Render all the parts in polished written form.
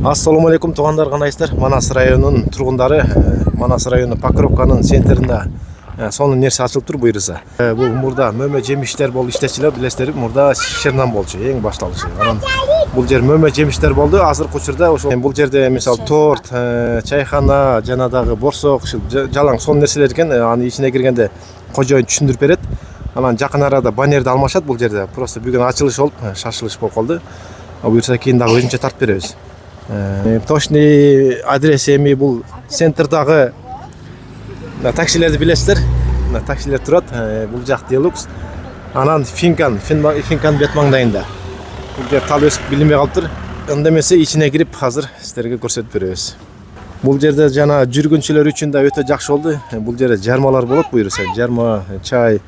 Ассаламу алейкум туғандар, қанайсыздар? Манас районының тұрғындары, Манас районы Покровканың центрінде соның нерсе ашылып тұр бұйырса. Бұл мұрда мөме жеміштер бол іштечілер, білесіздер, мұрда шернан болчу, ең башталышы. Бұл жер мөме жеміштер болды, азыр құчырда. Бұл жерде мисал торт, чайхана, жанадағы борсоқ, жалаң сон нерселер екен, аны ішіне кіргенде қожайын түсіндіріп береді. Анан жақын арада баннерді алмашат бұл жерде. Просто бүгін ачылыш болып, шашылыш болып қалды. Бұйырса кейін дағы өзінше тарт береміз. Точный адрес эми бұл центрдағы таксилерді білесіздер. Таксилер тұрады, бұл жақ Делукс. Анан Финкан бет маңдайында. Бұл жер тал өсіп білінбей қалып тұр. Үндемесе ішіне кіріп қазір сіздерге көрсетіп береміз. Бұл жерде жана жүргіншілер үшін де өте жақсы болды. Бұл жерде жармалар болады бұйырса. Жарма, чай,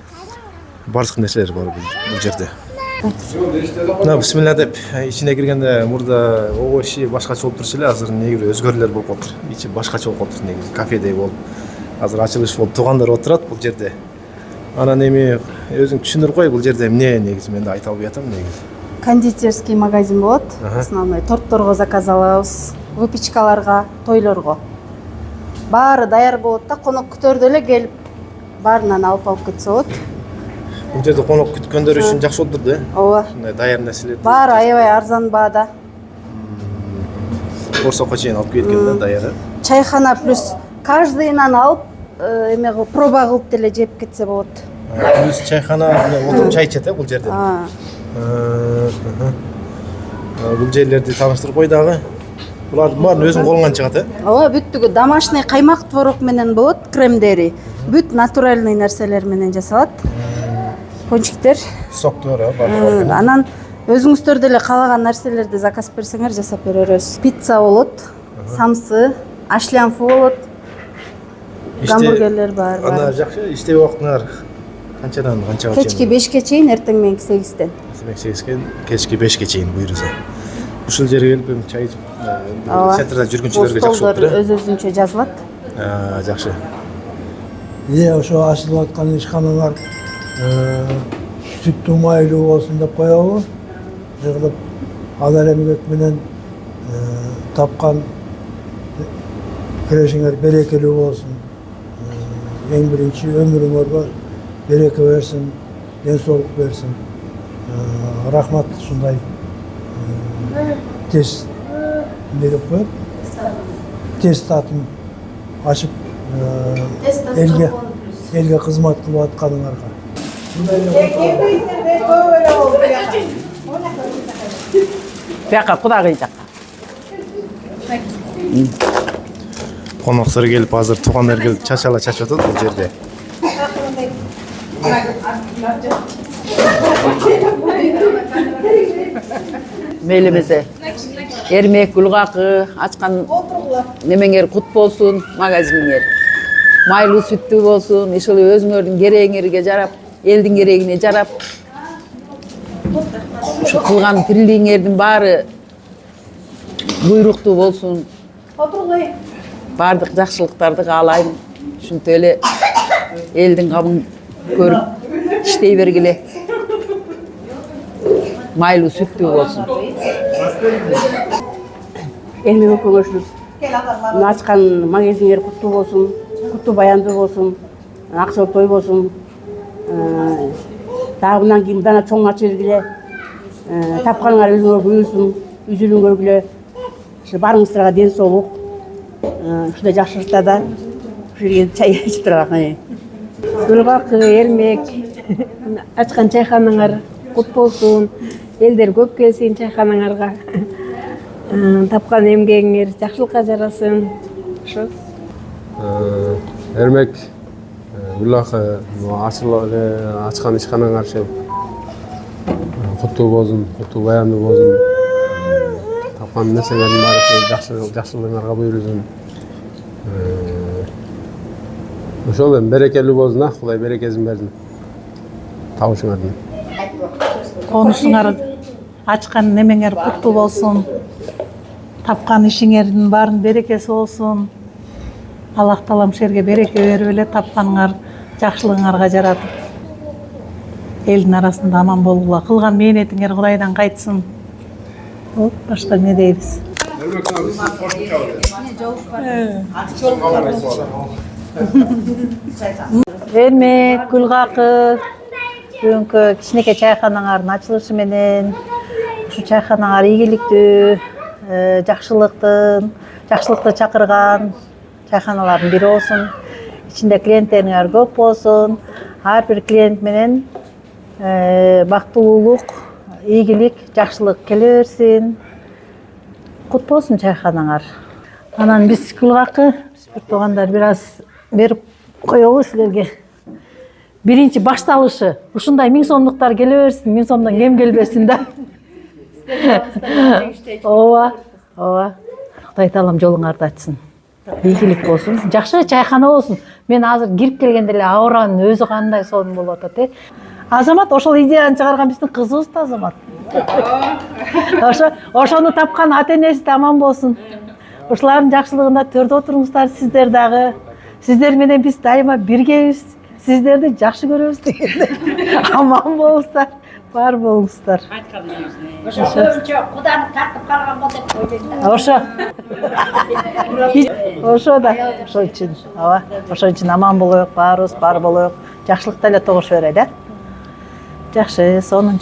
барлық нәрселер бар бұл жерде. Бисмилла деп ішіне кіргенде мұрда оғыши башқача болып тұршы еле, азыр негізі өзгөрілер болып отыр. Іші башқача болып отыр, негізі кафедей болып. Азыр ачылыш болып туғандар отырады бұл жерде. Анан эми өзүң түшүндүрүп кой, бұл жерде эмне негизи мен да айта албай атам негизи. Кондитерский магазин болот. Основной торторго заказ алабыз, выпечкаларга, тойлорго. Баары даяр болот да, конок күтөрдө эле келип баарынан алып кетсе болот. Бұл жерде конок күткөндөр үчүн жакшы болуп да? Ооба. Ушундай даяр нерселер. Баары аябай арзан баада. Борсокко чейин алып келген да, даяр. Чайхана плюс каждыйынан алып, эме проба кылып деле жеп кетсе болот. Плюс чайхана, отуруп чай ичет бул жерде. Бул жерлерди тааныштырып кой дагы. Булардын баарын өзүң колуңан чыгат, Ооба, бүттүгү домашний каймак творог менен болот, кремдери. Бүт натуральный нерселер менен жасалат. Пончиктер. Соктор, бар. Анан өзүңүздөр деле каалаган нерселерди заказ берсеңер жасап беребиз. Пицца болот, самсы, ашлянфы болот. Гамбургерлер бар. Ана жакшы, иштеп убактыңар канчадан канчага чейин? Кечки 5ке чейин, эртең мененки 8тен. Эртең 8ке, кечки 5ке чейин буйрса. Ушул жерге келип чай ичип, центрда жүргүнчүлөргө жакшы болуп тур. Өз-өзүнчө жазылат. Жакшы. Ошо ачылып аткан ишканалар сүттүү майлуу болсун деп коебу. Жыгылып ал эмгек менен тапкан кирешиңер берекелүү болсун. Эң биринчи өмүрүңөргө береке берсин, ден соолук берсин. Рахмат ушундай тез берип коюп, тез татым ачып элге кызмат кылып атканыңарга. Бияка кудагый жакка. Коноктор келип азыр туугандар келип чачала чачып атат бул жерде. Мейлибизе эрмек гүлгакы ачкан немеңер кут болсун, магазиниңер. Майлуу сүттүү болсун, ишыл өзүңөрдүн керегиңерге жарап, элдин керегине жарап. Ушу кылган тирилигиңердин баары буйруктуу болсун. Бардык жакшылыктарды каалайм. Ушинтип эле элдин камын көрүп иштей бергиле. Майлуу сүттүү болсун. Элмек көңүлсүз. Ачкан магазиндер куттуу болсун, куттуу баяндуу болсун, акчалуу той болсун. Дагы мындан кийин дана чоң ачып бергиле. Тапканыңар өзүңөр буйрусын, үзүлүң көргүлө. Барыңыздарга ден соолук. Ушундай жакшылыктарда ушул чай ичип турган. Гүлгакы, эрмек, ачкан чайханаңар кут болсун. Элдер көп келсин чайханаңарга. Тапкан эмгегиңер жакшылыкка жарасын. Ошо. Эрмек, гүлгакы, ачкан ишканаңар куттуу болсун, куттуу баяндуу болсун. Тапкан нерселердин баары жакшылыгыңарга буйрусун. Ошол эми берекелүү болсун, Кудай берекесин берсин. Табышыңардын. Конушуңар ачкан немеңер куттуу болсун. Тапкан ишиңердин баарын берекеси болсун. Аллах таалам шерге береке берип эле тапканыңар жакшылыгыңарга жаратып. Элдин арасында аман болгула. Кылган мээнетиңер Кудайдан кайтсын. Башка не дейбиз? Эрмек, Гүлгакы, бүгүнкү кичинекей чайканаңардын ачылышы менен ушу чайканаңар ийгиликтүү, жакшылыкты чакырган чайканалардын бири болсун. Ичинде клиенттериңер көп болсун. Ар бир клиент менен бактылуулук, ийгилик, жакшылык келе берсин. Кут болсун чайканаңар. Анан биз Гүлгакы, биз бир туугандар бир аз берип коелу силерге. Биринчи башталышы ушундай 1000 сомдуктар келе берсин, 1000 сомдон кем келбесин да. Ооба, ооба. Кудай таалам жолуңарды ачсын. Ийгилик болсун, жакшы чайкана болсун. Мен азыр кирип келгенде эле ауранын өзү кандай сонун болуп атат, Азамат ошол идеяны чыгарган биздин кызыбыз да Азамат. Ошону тапкан ата-энеси да аман болсун. Ушулардын жакшылыгында төрдө отуруңуздар сиздер дагы. Сиздер менен биз дайыма биргебиз. Сиздерди жакшы көрөбүз дегенде. Аман болуңуздар, бар болуңуздар. Ошо көбүнчө Куданы тартып калган бол деп ойлойм да. Ошо да, ошол үчүн, ооба, ошол үчүн аман болоюк, баарыбыз бар болоюк. Жакшылыкта эле тогуш берели, Жакшы, сонун